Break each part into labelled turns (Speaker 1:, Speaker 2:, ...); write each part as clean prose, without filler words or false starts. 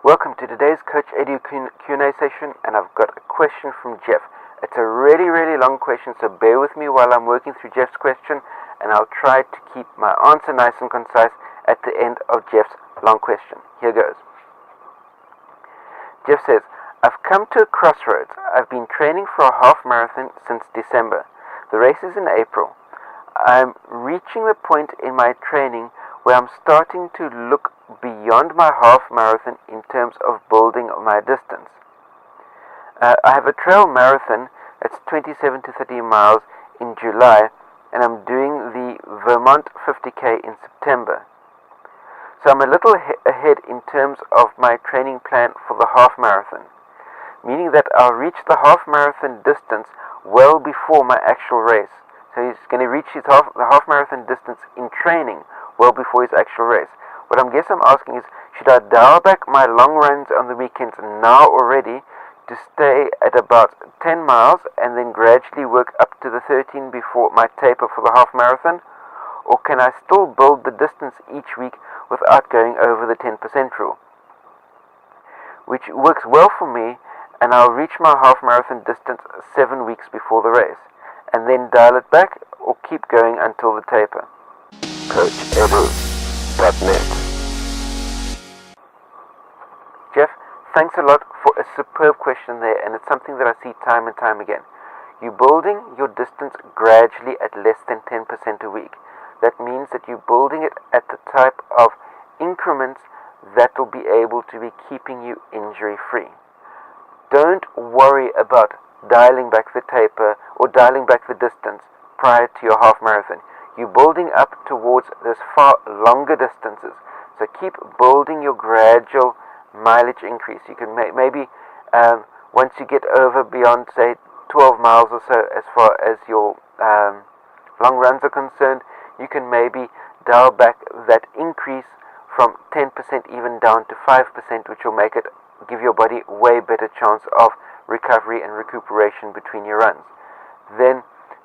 Speaker 1: Welcome to today's Coach Edu Q&A session, and I've got a question from Jeff. It's a really long question, so bear with me while I'm working through Jeff's question, and I'll try to keep my answer nice and concise at the end of Jeff's long question. Here goes. Jeff says, I've come to a crossroads. I've been training for a half marathon since December. The race is in April. I'm reaching the point in my training where I'm starting to look beyond my half marathon in terms of building my distance. I have a trail marathon that's 27 to 30 miles in July, and I'm doing the Vermont 50K in September. So I'm a little ahead in terms of my training plan for the half marathon, meaning that I'll reach the half marathon distance well before my actual race. So he's going to reach the half marathon distance in training well before his actual race. What I'm asking is, should I dial back my long runs on the weekends now already to stay at about 10 miles and then gradually work up to the 13 before my taper for the half marathon? Or can I still build the distance each week without going over the 10% rule? Which works well for me, and I'll reach my half marathon distance 7 weeks before the race, and then dial it back or keep going until the taper. CoachEdu.net. Jeff, thanks a lot for a superb question there, and it's something that I see time and time again. You're building your distance gradually at less than 10% a week. That means that you're building it at the type of increments that will be able to be keeping you injury-free. Don't worry about dialing back the taper or dialing back the distance prior to your half marathon. You're building up towards those far longer distances. So keep building your gradual mileage increase. You can maybe once you get over beyond, say, 12 miles or so as far as your long runs are concerned, you can maybe dial back that increase from 10% even down to 5%, which will give your body way better chance of recovery and recuperation between your runs.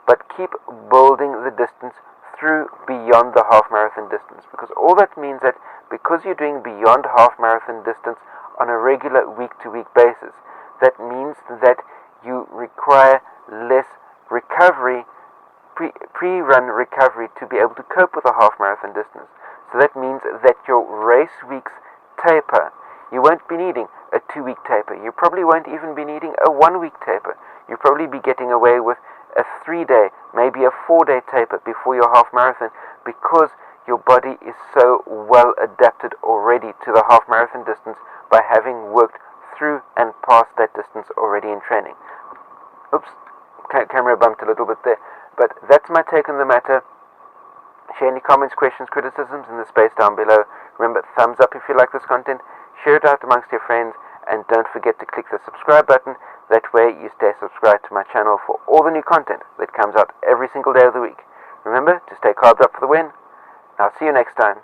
Speaker 1: But keep building the distance through beyond the half marathon distance, because all that means that because you're doing beyond half marathon distance on a regular week-to-week basis, that means that you require less recovery, pre-run recovery, to be able to cope with a half marathon distance. So that means that your race week's taper, you won't be needing a 2-week taper. You probably won't even be needing a 1-week taper. You'll probably be getting away with a 3-day, maybe a 4-day taper before your half marathon, because your body is so well adapted already to the half marathon distance by having worked through and past that distance already in training. Oops, camera bumped a little bit there. But that's my take on the matter. Share any comments, questions, criticisms in the space down below. Remember, thumbs up if you like this content. Share it out amongst your friends, and don't forget to click the subscribe button. That way you stay subscribed to my channel for all the new content that comes out every single day of the week. Remember to stay carved up for the win. I'll see you next time.